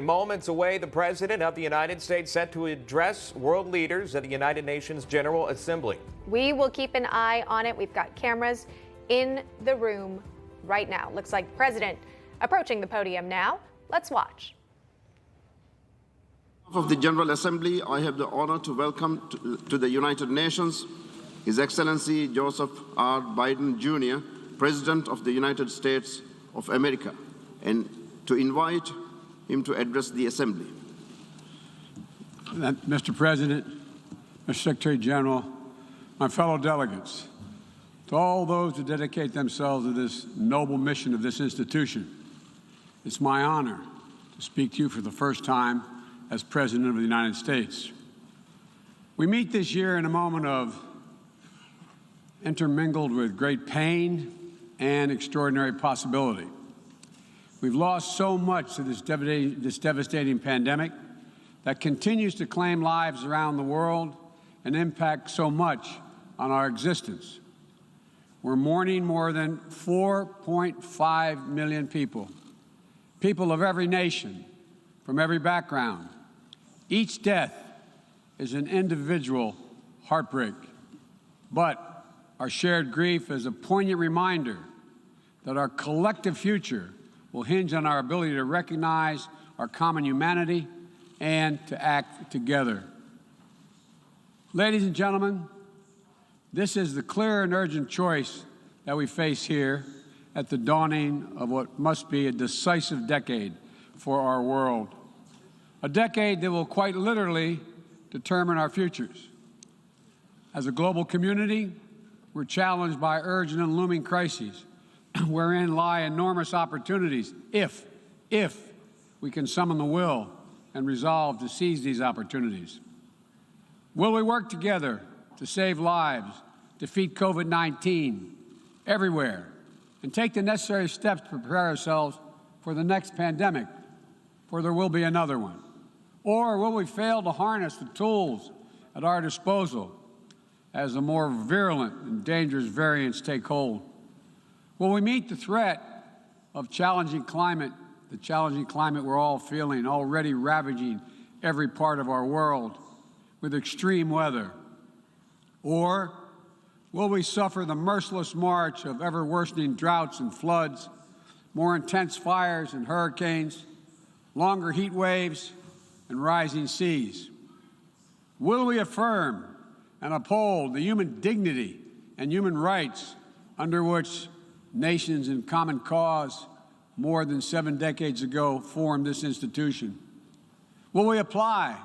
Moments away, the President of the United States set to address world leaders at the United Nations General Assembly. We will keep an eye on it. We've got cameras in the room right now. Looks like the President approaching the podium now. Let's watch. Of the General Assembly, I have the honor to welcome to the United Nations His Excellency Joseph R. Biden Jr., President of the United States of America, and to invite him to address the Assembly. Mr. President, Mr. Secretary General, my fellow delegates, to all those who dedicate themselves to this noble mission of this institution, it's my honor to speak to you for the first time as President of the United States. We meet this year in a moment of intermingled with great pain and extraordinary possibility. We've lost so much to this devastating pandemic that continues to claim lives around the world and impact so much on our existence. We're mourning more than 4.5 million people of every nation, from every background. Each death is an individual heartbreak, but our shared grief is a poignant reminder that our collective future will hinge on our ability to recognize our common humanity and to act together. Ladies and gentlemen, this is the clear and urgent choice that we face here at the dawning of what must be a decisive decade for our world. A decade that will quite literally determine our futures. As a global community, we're challenged by urgent and looming crises, wherein lie enormous opportunities if we can summon the will and resolve to seize these opportunities. Will we work together to save lives, defeat COVID-19 everywhere, and take the necessary steps to prepare ourselves for the next pandemic, for there will be another one? Or will we fail to harness the tools at our disposal as the more virulent and dangerous variants take hold? Will we meet the threat of the challenging climate we're all feeling, already ravaging every part of our world with extreme weather? Or will we suffer the merciless march of ever-worsening droughts and floods, more intense fires and hurricanes, longer heat waves, and rising seas? Will we affirm and uphold the human dignity and human rights under which nations in common cause more than 7 decades ago formed this institution? Will we apply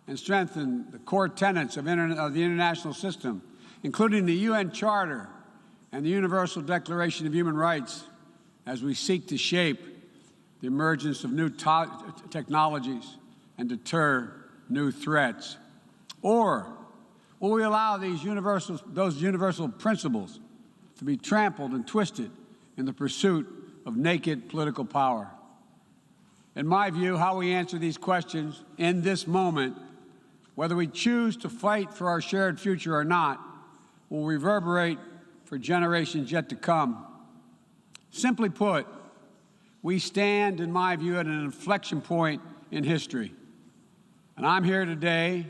and strengthen the core tenets of the international system, including the UN Charter and the Universal Declaration of Human Rights, as we seek to shape the emergence of new technologies and deter new threats? Or will we allow those universal principles to be trampled and twisted in the pursuit of naked political power? In my view, how we answer these questions in this moment, whether we choose to fight for our shared future or not, will reverberate for generations yet to come. Simply put, we stand, in my view, at an inflection point in history. And I'm here today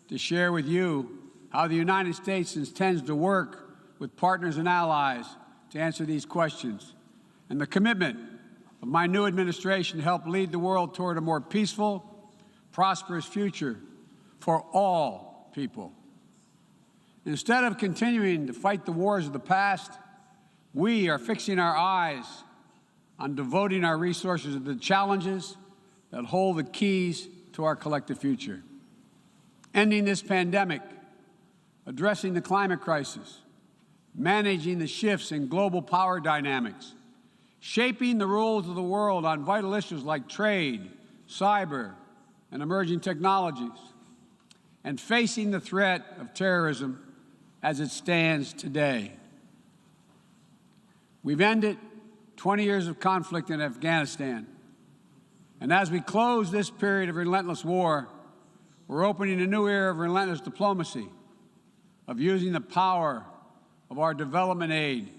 to share with you how the United States intends to work with partners and allies to answer these questions, and the commitment of my new administration to help lead the world toward a more peaceful, prosperous future for all people. Instead of continuing to fight the wars of the past, we are fixing our eyes on devoting our resources to the challenges that hold the keys to our collective future. Ending this pandemic, addressing the climate crisis, managing the shifts in global power dynamics, shaping the rules of the world on vital issues like trade, cyber, and emerging technologies, and facing the threat of terrorism as it stands today. We've ended 20 years of conflict in Afghanistan, and as we close this period of relentless war, we're opening a new era of relentless diplomacy, of using the power of our development aid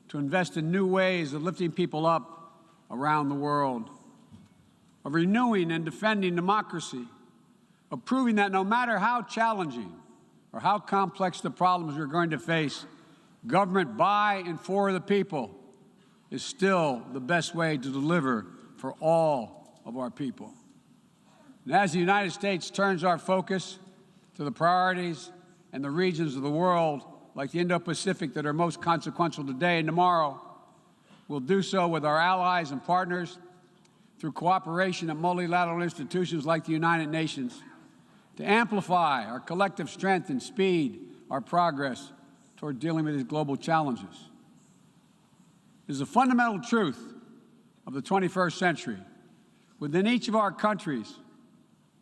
to invest in new ways of lifting people up around the world. of renewing and defending democracy, of proving that no matter how challenging or how complex the problems we're going to face, government by and for the people is still the best way to deliver for all of our people. And as the United States turns our focus to the priorities and the regions of the world, like the Indo-Pacific, that are most consequential today and tomorrow, we'll do so with our allies and partners through cooperation at multilateral institutions like the United Nations to amplify our collective strength and speed our progress toward dealing with these global challenges. It is a fundamental truth of the 21st century within each of our countries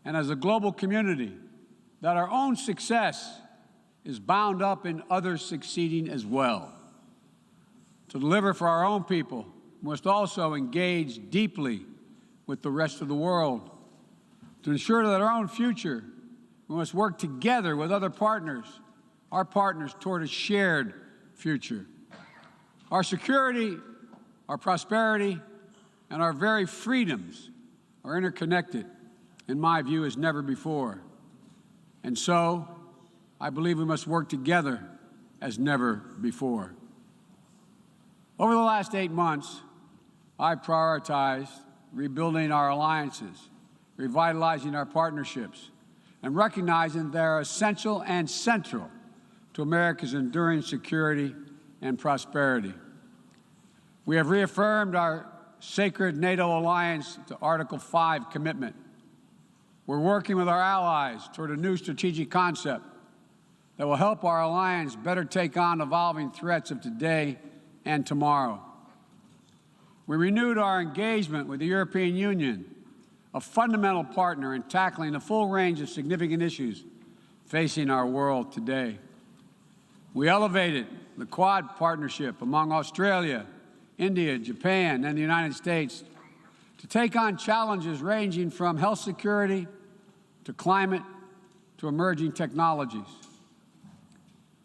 and as a global community that our own success is bound up in others succeeding as well. To deliver for our own people, we must also engage deeply with the rest of the world. To ensure that our own future, we must work together with other partners, our partners, toward a shared future. Our security, our prosperity, and our very freedoms are interconnected, in my view, as never before. And so, I believe we must work together as never before. Over the last 8 months, I prioritized rebuilding our alliances, revitalizing our partnerships, and recognizing they are essential and central to America's enduring security and prosperity. We have reaffirmed our sacred NATO alliance to Article 5 commitment. We're working with our allies toward a new strategic concept that will help our alliance better take on evolving threats of today and tomorrow. We renewed our engagement with the European Union, a fundamental partner in tackling a full range of significant issues facing our world today. We elevated the Quad partnership among Australia, India, Japan, and the United States to take on challenges ranging from health security to climate to emerging technologies.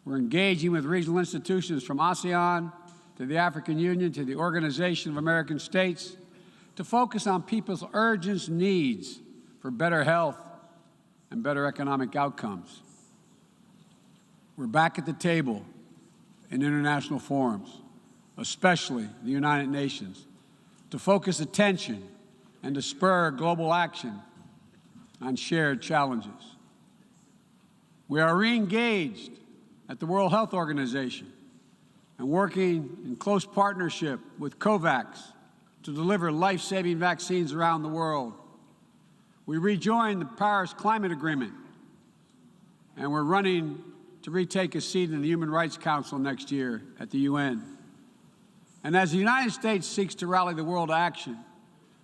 We're engaging with regional institutions from ASEAN to the African Union to the Organization of American States to focus on people's urgent needs for better health and better economic outcomes. We're back at the table in international forums, especially the United Nations, to focus attention and to spur global action on shared challenges. We are re-engaged at the World Health Organization and working in close partnership with COVAX to deliver life-saving vaccines around the world. We rejoined the Paris Climate Agreement, and we're running to retake a seat in the Human Rights Council next year at the UN. And as the United States seeks to rally the world to action,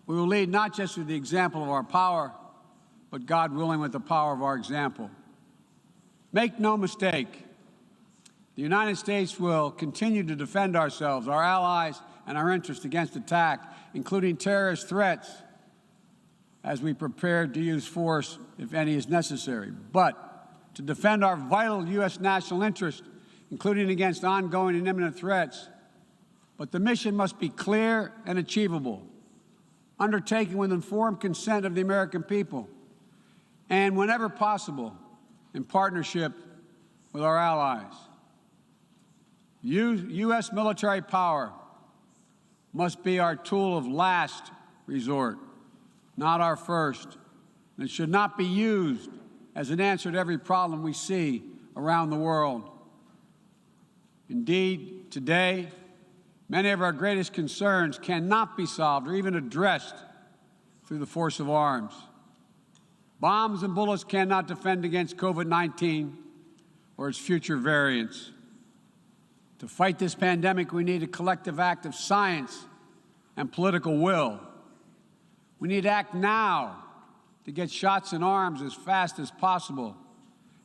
we will lead not just with the example of our power, but, God willing, with the power of our example. Make no mistake, the United States will continue to defend ourselves, our allies, and our interests against attack, including terrorist threats, as we prepare to use force, if any is necessary. But to defend our vital U.S. national interest, including against ongoing and imminent threats. But the mission must be clear and achievable, undertaken with informed consent of the American people, and whenever possible, in partnership with our allies. U.S. military power must be our tool of last resort, not our first. And it should not be used as an answer to every problem we see around the world. Indeed, today, many of our greatest concerns cannot be solved or even addressed through the force of arms. Bombs and bullets cannot defend against COVID-19 or its future variants. To fight this pandemic, we need a collective act of science and political will. We need to act now to get shots in arms as fast as possible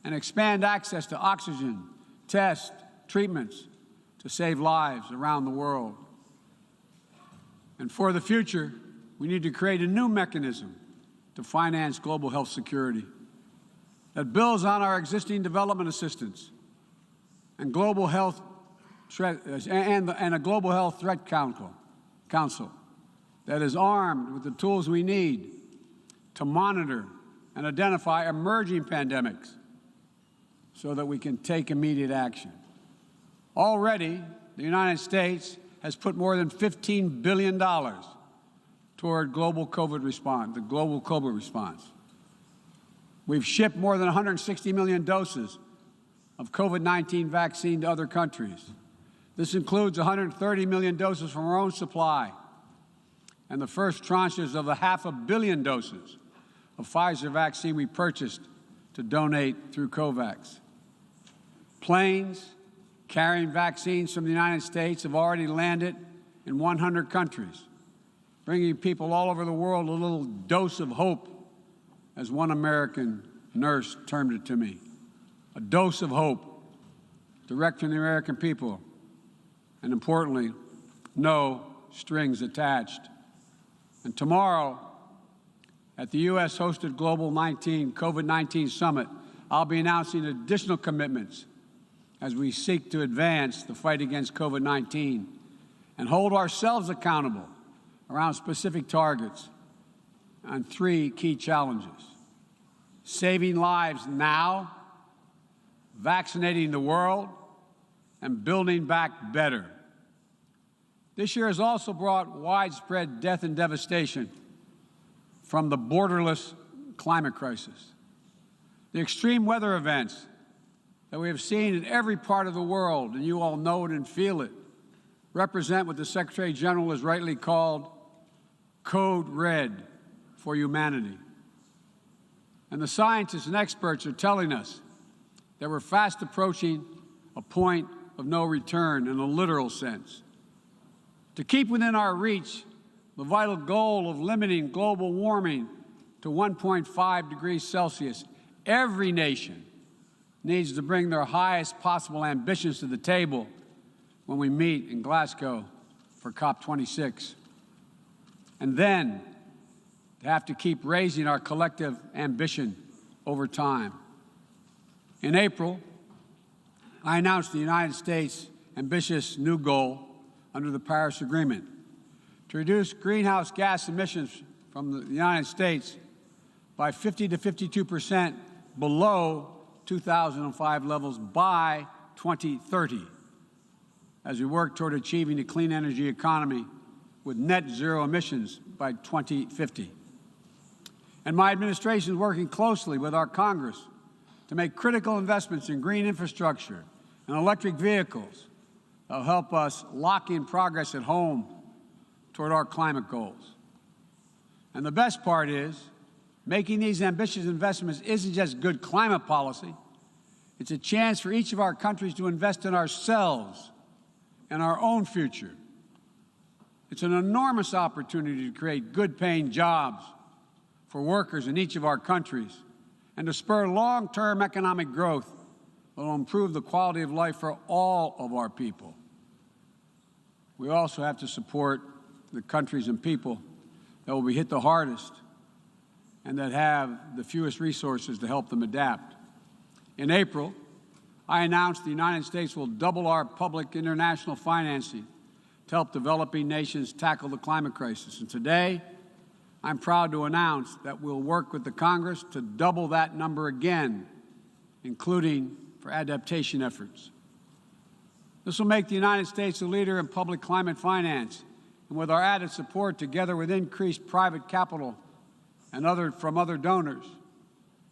and expand access to oxygen, tests, treatments to save lives around the world. And for the future, we need to create a new mechanism to finance global health security that builds on our existing development assistance and global health and a global health threat council that is armed with the tools we need to monitor and identify emerging pandemics so that we can take immediate action. Already, the United States has put more than $15 billion toward the global COVID response. We've shipped more than 160 million doses of COVID-19 vaccine to other countries. This includes 130 million doses from our own supply and the first tranches of the 500 million doses of Pfizer vaccine we purchased to donate through COVAX. Planes carrying vaccines from the United States have already landed in 100 countries, bringing people all over the world a little dose of hope, as one American nurse termed it to me. A dose of hope, direct from the American people, and importantly, no strings attached. And tomorrow, at the U.S.-hosted Global COVID-19 Summit, I'll be announcing additional commitments as we seek to advance the fight against COVID-19 and hold ourselves accountable around specific targets on 3 key challenges: saving lives now, vaccinating the world, and building back better. This year has also brought widespread death and devastation from the borderless climate crisis. The extreme weather events that we have seen in every part of the world, and you all know it and feel it, represent what the Secretary General has rightly called Code Red for humanity. And the scientists and experts are telling us that we're fast approaching a point of no return in a literal sense. To keep within our reach the vital goal of limiting global warming to 1.5 degrees Celsius, every nation needs to bring their highest possible ambitions to the table when we meet in Glasgow for COP26. And then to have to keep raising our collective ambition over time. In April, I announced the United States' ambitious new goal under the Paris Agreement to reduce greenhouse gas emissions from the United States by 50 to 52% below 2005 levels by 2030, as we work toward achieving a clean energy economy with net zero emissions by 2050. And my administration is working closely with our Congress to make critical investments in green infrastructure and electric vehicles that will help us lock in progress at home toward our climate goals. And the best part is, making these ambitious investments isn't just good climate policy. It's a chance for each of our countries to invest in ourselves and our own future. It's an enormous opportunity to create good-paying jobs for workers in each of our countries and to spur long-term economic growth that will improve the quality of life for all of our people. We also have to support the countries and people that will be hit the hardest and that have the fewest resources to help them adapt. In April, I announced the United States will double our public international financing to help developing nations tackle the climate crisis. And today, I'm proud to announce that we'll work with the Congress to double that number again, including for adaptation efforts. This will make the United States a leader in public climate finance, and with our added support, together with increased private capital and from other donors,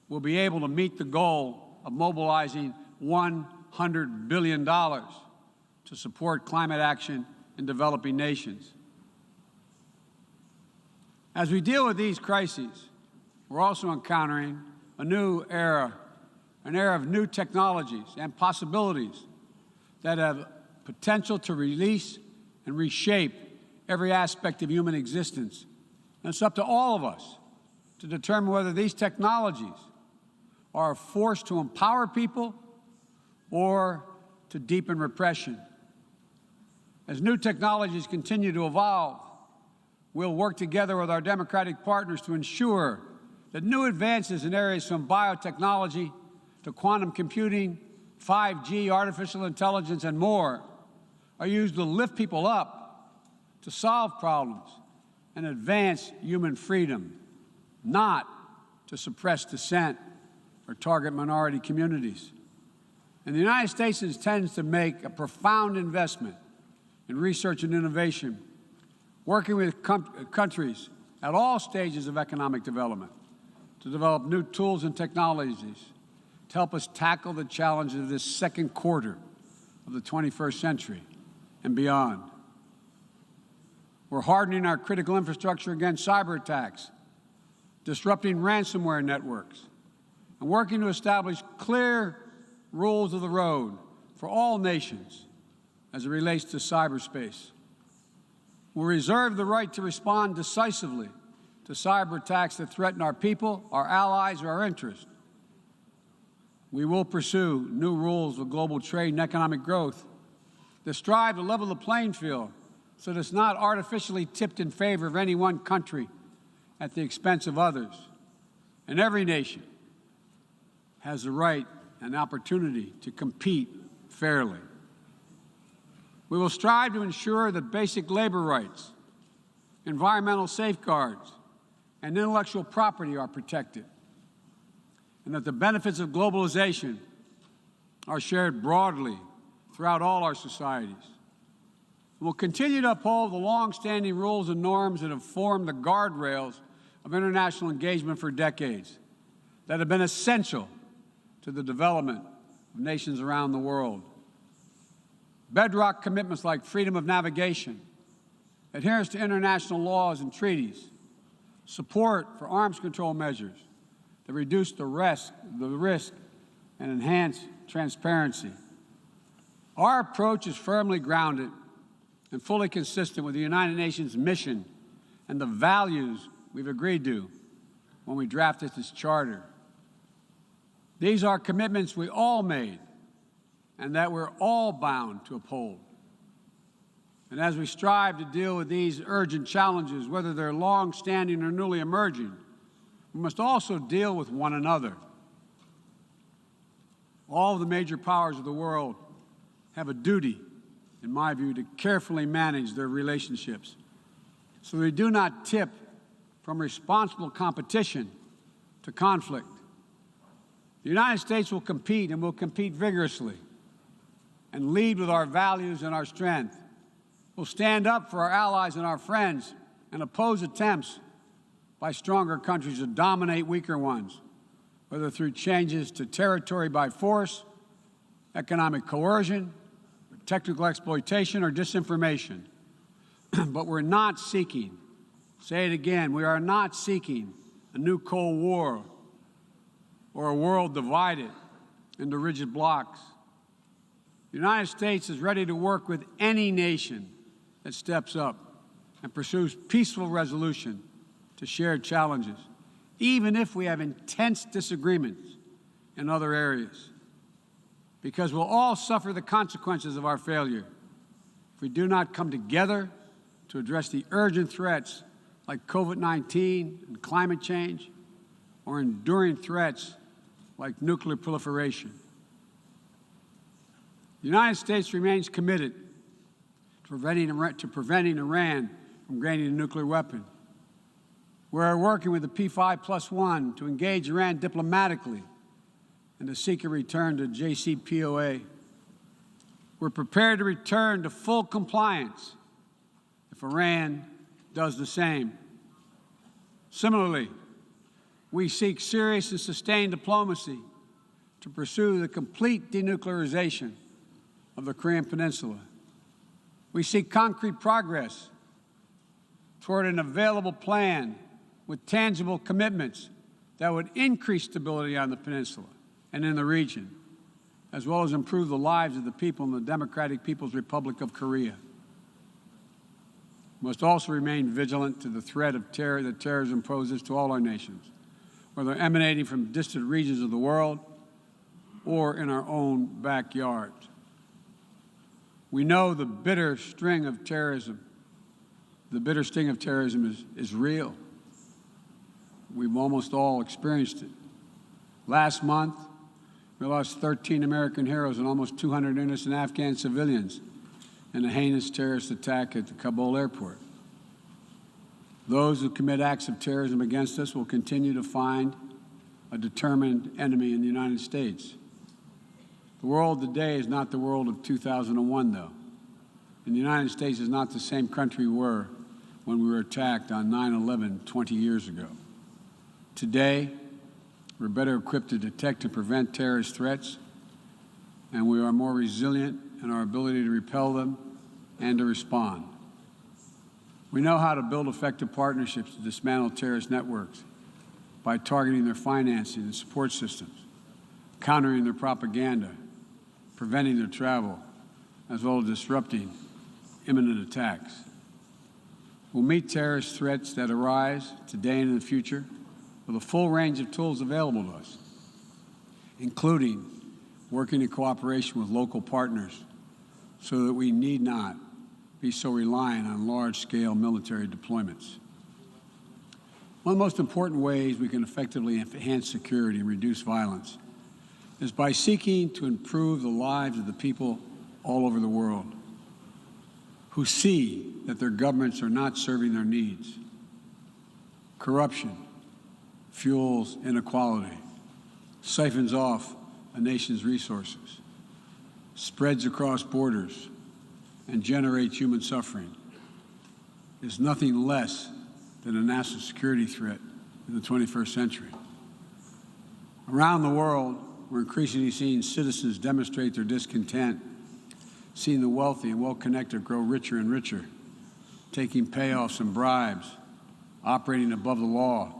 we'll be able to meet the goal of mobilizing $100 billion to support climate action in developing nations. As we deal with these crises, we're also encountering a new era, an era of new technologies and possibilities that have potential to release and reshape every aspect of human existence. And it's up to all of us to determine whether these technologies are a force to empower people or to deepen repression. As new technologies continue to evolve, we'll work together with our democratic partners to ensure that new advances in areas from biotechnology to quantum computing, 5G, artificial intelligence, and more are used to lift people up, to solve problems, and advance human freedom, not to suppress dissent or target minority communities. And the United States intends to make a profound investment in research and innovation, working with countries at all stages of economic development to develop new tools and technologies to help us tackle the challenges of this second quarter of the 21st century and beyond. We're hardening our critical infrastructure against cyber attacks, disrupting ransomware networks, and working to establish clear rules of the road for all nations as it relates to cyberspace. We reserve the right to respond decisively to cyber attacks that threaten our people, our allies, or our interests. We will pursue new rules of global trade and economic growth that strive to level the playing field so that it's not artificially tipped in favor of any one country at the expense of others. And every nation has the right and opportunity to compete fairly. We will strive to ensure that basic labor rights, environmental safeguards, and intellectual property are protected, and that the benefits of globalization are shared broadly throughout all our societies. We'll continue to uphold the long-standing rules and norms that have formed the guardrails of international engagement for decades, that have been essential to the development of nations around the world. Bedrock commitments like freedom of navigation, adherence to international laws and treaties, support for arms control measures that reduce the risk and enhance transparency. Our approach is firmly grounded and fully consistent with the United Nations mission and the values we've agreed to when we drafted this charter. These are commitments we all made and that we're all bound to uphold. And as we strive to deal with these urgent challenges, whether they're long-standing or newly emerging, we must also deal with one another. All of the major powers of the world have a duty, in my view, to carefully manage their relationships so they do not tip from responsible competition to conflict. The United States will compete, and will compete vigorously, and lead with our values and our strength. We'll stand up for our allies and our friends and oppose attempts by stronger countries to dominate weaker ones, whether through changes to territory by force, economic coercion, technical exploitation, or disinformation. But we're not seeking, say it again, we are not seeking a new Cold War or a world divided into rigid blocs. The United States is ready to work with any nation that steps up and pursues peaceful resolution to shared challenges, even if we have intense disagreements in other areas, because we'll all suffer the consequences of our failure if we do not come together to address the urgent threats like COVID-19 and climate change, or enduring threats like nuclear proliferation. The United States remains committed to preventing Iran from gaining a nuclear weapon. We're working with the P5+1 to engage Iran diplomatically and to seek a return to JCPOA. We're prepared to return to full compliance if Iran does the same. Similarly, we seek serious and sustained diplomacy to pursue the complete denuclearization of the Korean Peninsula. We seek concrete progress toward an available plan with tangible commitments that would increase stability on the peninsula and in the region, as well as improve the lives of the people in the Democratic People's Republic of Korea. We must also remain vigilant to the threat of terror that terrorism poses to all our nations, whether emanating from distant regions of the world or in our own backyards. We know the bitter sting of terrorism. The bitter sting of terrorism is real. We've almost all experienced it. Last month, we lost 13 American heroes and almost 200 innocent Afghan civilians in a heinous terrorist attack at the Kabul airport. Those who commit acts of terrorism against us will continue to find a determined enemy in the United States. The world today is not the world of 2001, though. And the United States is not the same country we were when we were attacked on 9/11 20 years ago. Today, we're better equipped to detect and prevent terrorist threats, and we are more resilient in our ability to repel them and to respond. We know how to build effective partnerships to dismantle terrorist networks by targeting their financing and support systems, countering their propaganda, preventing their travel, as well as disrupting imminent attacks. We'll meet terrorist threats that arise today and in the future with a full range of tools available to us, including working in cooperation with local partners so that we need not be so reliant on large-scale military deployments. One of the most important ways we can effectively enhance security and reduce violence is by seeking to improve the lives of the people all over the world who see that their governments are not serving their needs. Corruption fuels inequality, siphons off a nation's resources, spreads across borders, and generates human suffering, is nothing less than a national security threat in the 21st century. Around the world, we're increasingly seeing citizens demonstrate their discontent, seeing the wealthy and well-connected grow richer and richer, taking payoffs and bribes, operating above the law,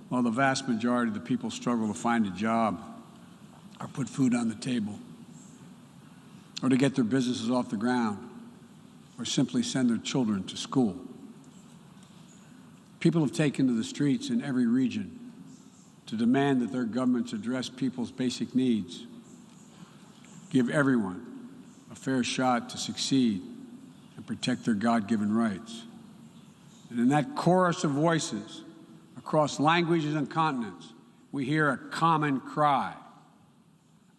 while the vast majority of the people struggle to find a job or put food on the table, or to get their businesses off the ground, or simply send their children to school. People have taken to the streets in every region to demand that their governments address people's basic needs, give everyone a fair shot to succeed, and protect their God-given rights. And in that chorus of voices, across languages and continents, we hear a common cry,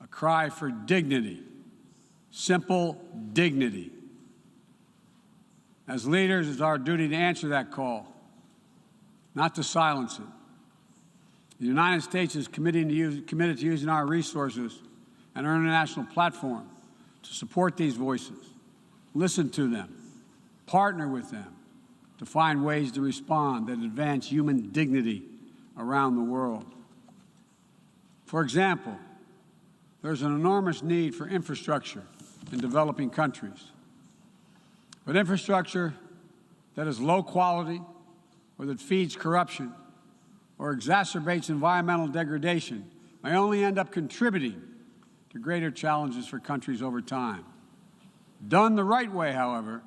a cry for dignity, simple dignity. As leaders, it's our duty to answer that call, not to silence it. The United States is committed to using our resources and our international platform to support these voices, listen to them, partner with them to find ways to respond that advance human dignity around the world. For example, there's an enormous need for infrastructure in developing countries. But infrastructure that is low quality or that feeds corruption or exacerbates environmental degradation may only end up contributing to greater challenges for countries over time. Done the right way, however,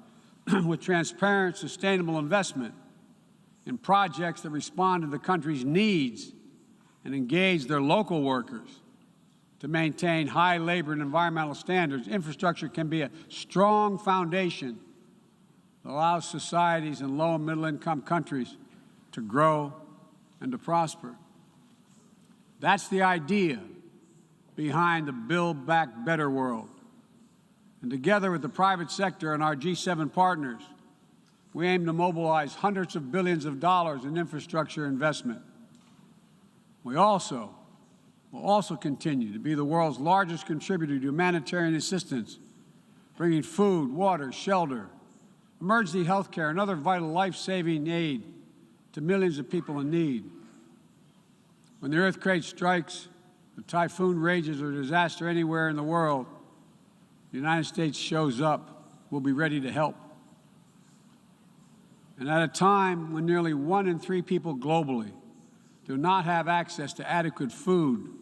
with transparent, sustainable investment in projects that respond to the country's needs and engage their local workers to maintain high labor and environmental standards, infrastructure can be a strong foundation that allows societies in low and middle-income countries to grow and to prosper. That's the idea behind the Build Back Better world. And together with the private sector and our G7 partners, we aim to mobilize hundreds of billions of dollars in infrastructure investment. We will also continue to be the world's largest contributor to humanitarian assistance, bringing food, water, shelter, emergency health care, and other vital life-saving aid to millions of people in need. When the earthquake strikes, a typhoon rages, or disaster anywhere in the world, the United States shows up. We'll be ready to help. And at a time when nearly 1 in 3 people globally do not have access to adequate food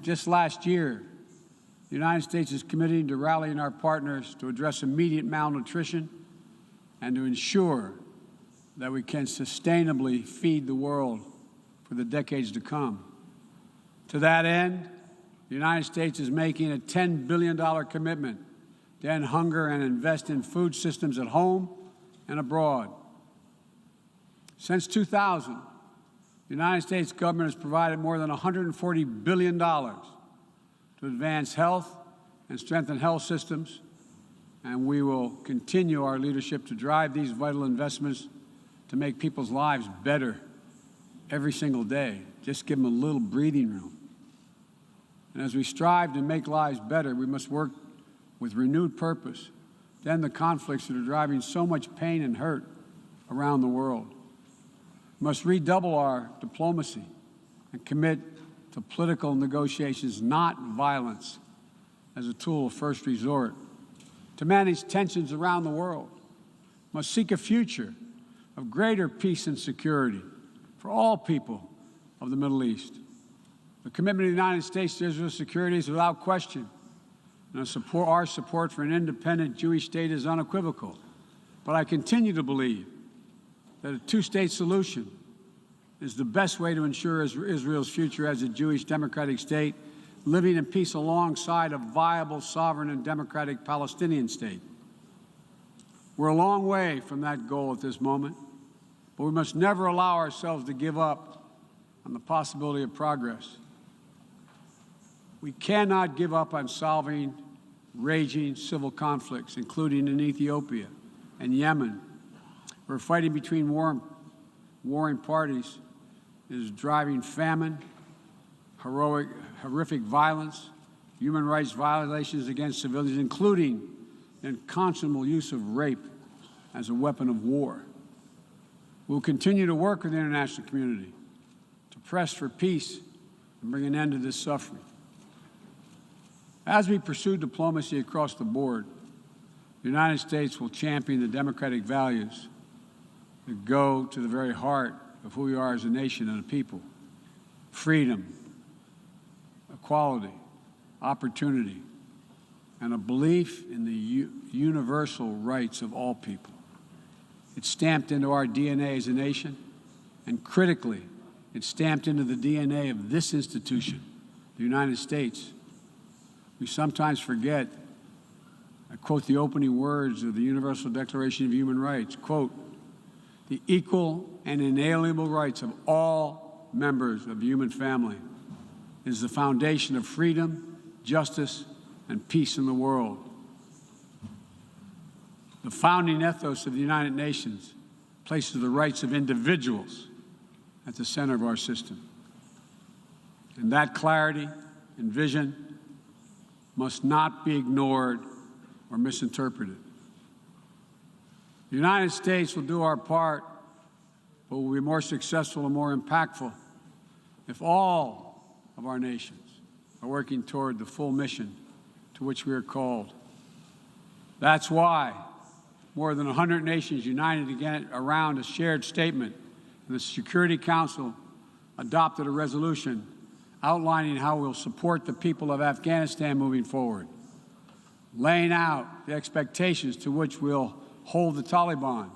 just last year, the United States is committing to rallying our partners to address immediate malnutrition and to ensure that we can sustainably feed the world for the decades to come. To that end, the United States is making a $10 billion commitment to end hunger and invest in food systems at home and abroad. Since 2000, the United States government has provided more than $140 billion to advance health and strengthen health systems, and we will continue our leadership to drive these vital investments to make people's lives better every single day. Just give them a little breathing room. And as we strive to make lives better, we must work with renewed purpose to end the conflicts that are driving so much pain and hurt around the world. We must redouble our diplomacy and commit to political negotiations, not violence, as a tool of first resort. To manage tensions around the world, we must seek a future of greater peace and security for all people of the Middle East. The commitment of the United States to Israel's security is without question, and our support for an independent Jewish state is unequivocal. But I continue to believe that a two-state solution is the best way to ensure Israel's future as a Jewish democratic state, living in peace alongside a viable, sovereign, and democratic Palestinian state. We're a long way from that goal at this moment, but we must never allow ourselves to give up on the possibility of progress. We cannot give up on solving raging civil conflicts, including in Ethiopia and Yemen, where fighting between warring parties is driving famine, horrific violence, human rights violations against civilians, including the unconscionable use of rape as a weapon of war. We'll continue to work with the international community to press for peace and bring an end to this suffering. As we pursue diplomacy across the board, the United States will champion the democratic values that go to the very heart of who we are as a nation and a people: freedom, equality, opportunity, and a belief in the universal rights of all people. It's stamped into our DNA as a nation, and critically, it's stamped into the DNA of this institution, the United States. We sometimes forget, I quote the opening words of the Universal Declaration of Human Rights, quote, "The equal and inalienable rights of all members of the human family is the foundation of freedom, justice, and peace in the world." The founding ethos of the United Nations places the rights of individuals at the center of our system. And that clarity and vision must not be ignored or misinterpreted. The United States will do our part, but will be more successful and more impactful if all of our nations are working toward the full mission to which we are called. That's why more than 100 nations united again around a shared statement, and the Security Council adopted a resolution outlining how we'll support the people of Afghanistan moving forward, laying out the expectations to which we'll hold the Taliban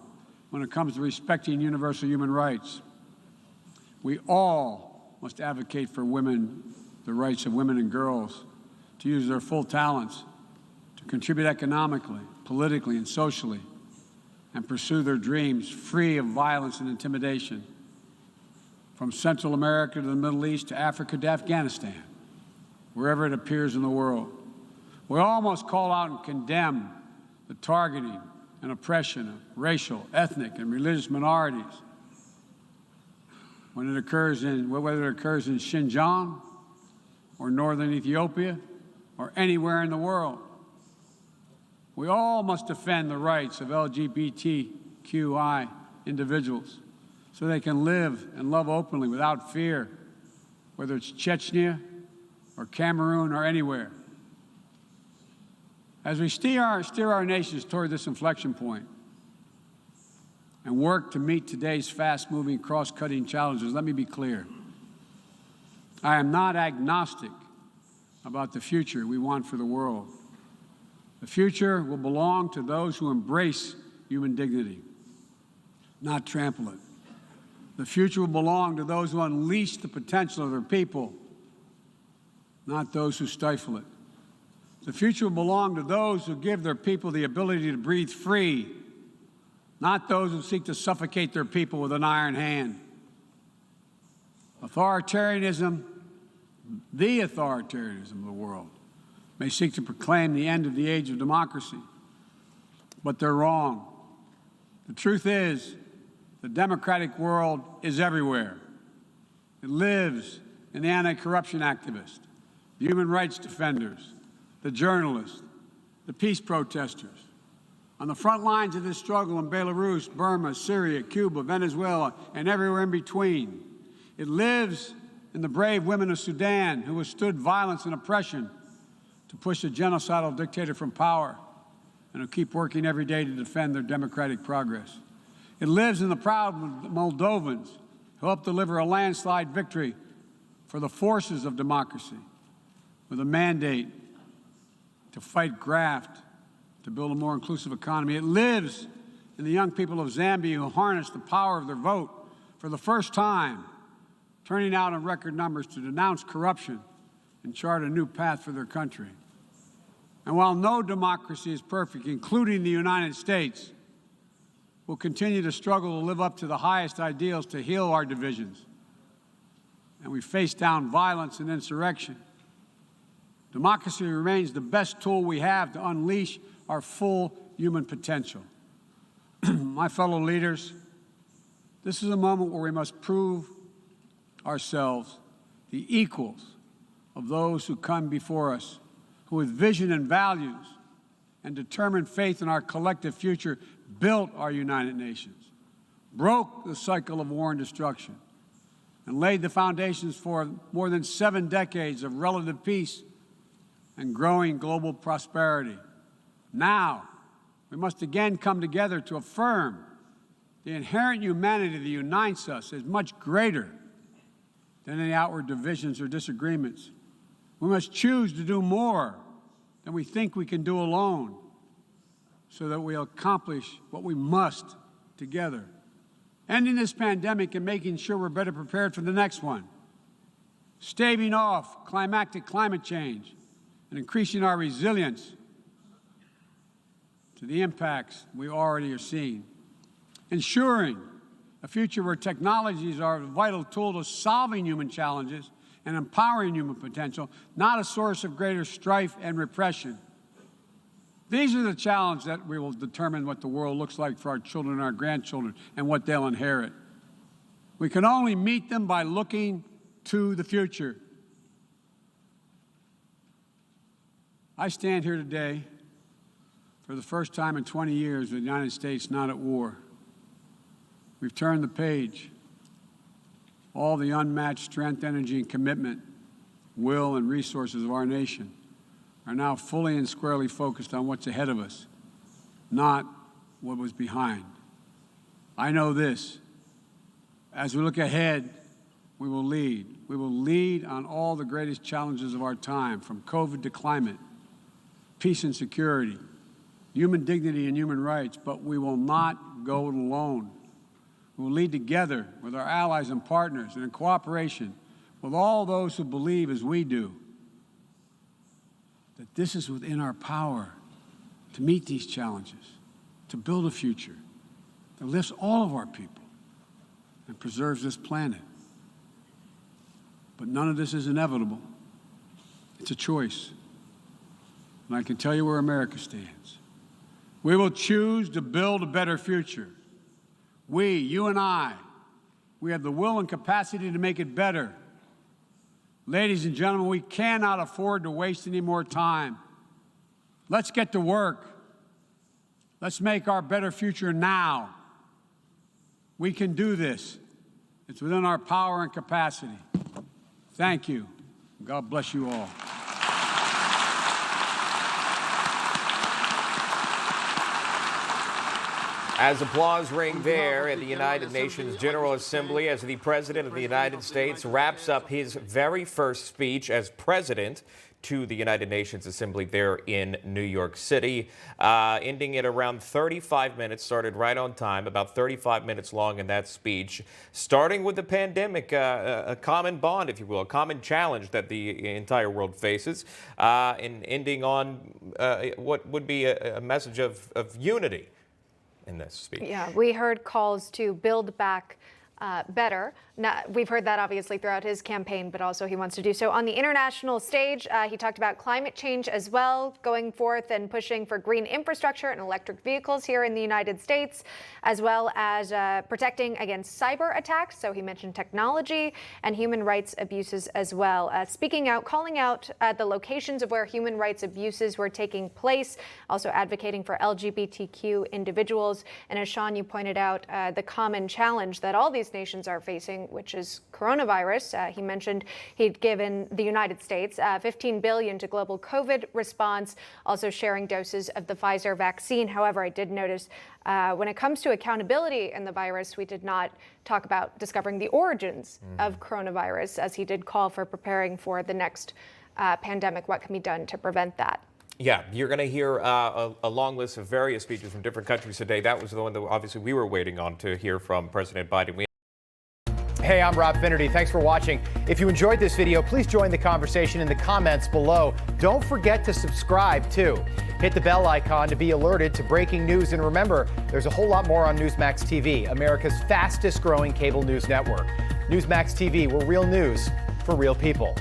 when it comes to respecting universal human rights. We all must advocate for women, the rights of women and girls to use their full talents, to contribute economically, politically, and socially, and pursue their dreams free of violence and intimidation. From Central America to the Middle East to Africa to Afghanistan, wherever it appears in the world. We all must call out and condemn the targeting and oppression of racial, ethnic, and religious minorities whether it occurs in Xinjiang or northern Ethiopia or anywhere in the world. We all must defend the rights of LGBTQI individuals so they can live and love openly without fear, whether it's Chechnya or Cameroon or anywhere. As we steer our nations toward this inflection point and work to meet today's fast-moving, cross-cutting challenges, let me be clear. I am not agnostic about the future we want for the world. The future will belong to those who embrace human dignity, not trample it. The future will belong to those who unleash the potential of their people, not those who stifle it. The future will belong to those who give their people the ability to breathe free, not those who seek to suffocate their people with an iron hand. Authoritarianism, the authoritarianism of the world, may seek to proclaim the end of the age of democracy, but they're wrong. The truth is, the democratic world is everywhere, It lives in the anti-corruption activists, the human rights defenders, the journalists, the peace protesters. On the front lines of this struggle in Belarus, Burma, Syria, Cuba, Venezuela, and everywhere in between. It lives in the brave women of Sudan who withstood violence and oppression to push a genocidal dictator from power and who keep working every day to defend their democratic progress. It lives in the proud Moldovans who helped deliver a landslide victory for the forces of democracy with a mandate to fight graft, to build a more inclusive economy. It lives in the young people of Zambia who harnessed the power of their vote for the first time, turning out in record numbers to denounce corruption and chart a new path for their country. And while no democracy is perfect, including the United States, we'll continue to struggle to live up to the highest ideals to heal our divisions. And we face down violence and insurrection. Democracy remains the best tool we have to unleash our full human potential. My fellow leaders, this is a moment where we must prove ourselves the equals of those who come before us, who with vision and values and determined faith in our collective future built our United Nations, broke the cycle of war and destruction, and laid the foundations for more than 7 decades of relative peace and growing global prosperity. Now, we must again come together to affirm the inherent humanity that unites us is much greater than any outward divisions or disagreements. We must choose to do more than we think we can do alone so that we'll accomplish what we must together. Ending this pandemic and making sure we're better prepared for the next one. Staving off climate change and increasing our resilience to the impacts we already are seeing. Ensuring a future where technologies are a vital tool to solving human challenges and empowering human potential, not a source of greater strife and repression. These are the challenges that we will determine what the world looks like for our children and our grandchildren and what they'll inherit. We can only meet them by looking to the future. I stand here today for the first time in 20 years with the United States not at war. We've turned the page. All the unmatched strength, energy, and commitment, will, and resources of our nation are now fully and squarely focused on what's ahead of us, not what was behind. I know this. As we look ahead, we will lead. We will lead on all the greatest challenges of our time, from COVID to climate, peace and security, human dignity and human rights, but we will not go it alone. We will lead together with our allies and partners and in cooperation with all those who believe as we do that this is within our power to meet these challenges, to build a future that lifts all of our people and preserves this planet. But none of this is inevitable. It's a choice. And I can tell you where America stands. We will choose to build a better future. We, you and I, we have the will and capacity to make it better. Ladies and gentlemen, we cannot afford to waste any more time. Let's get to work. Let's make our better future now. We can do this. It's within our power and capacity. Thank you. God bless you all. As applause rang there at the United Nations General Assembly as the President of the United States wraps up his very first speech as President to the United Nations Assembly there in New York City, ending at around 35 minutes, started right on time, about 35 minutes long in that speech, starting with the pandemic, a common bond, if you will, a common challenge that the entire world faces, and ending on what would be a message of unity in this speech. Yeah, we heard calls to build back better. We've heard that obviously throughout his campaign, but also he wants to do so on the international stage. He talked about climate change as well, going forth and pushing for green infrastructure and electric vehicles here in the United States, as well as protecting against cyber attacks. So he mentioned technology and human rights abuses as well. Speaking out, calling out the locations of where human rights abuses were taking place, also advocating for LGBTQ individuals. And as Sean, you pointed out, the common challenge that all these nations are facing, which is coronavirus. He mentioned he'd given the United States $15 billion to global COVID response, also sharing doses of the Pfizer vaccine. However, I did notice when it comes to accountability in the virus, we did not talk about discovering the origins of coronavirus, as he did call for preparing for the next pandemic. What can be done to prevent that? Yeah, you're going to hear a long list of various speeches from different countries today. That was the one that obviously we were waiting on to hear from President Biden. Hey, I'm Rob Finnerty. Thanks for watching. If you enjoyed this video, please join the conversation in the comments below. Don't forget to subscribe, too. Hit the bell icon to be alerted to breaking news. And remember, there's a whole lot more on Newsmax TV, America's fastest growing cable news network. Newsmax TV, we're real news for real people.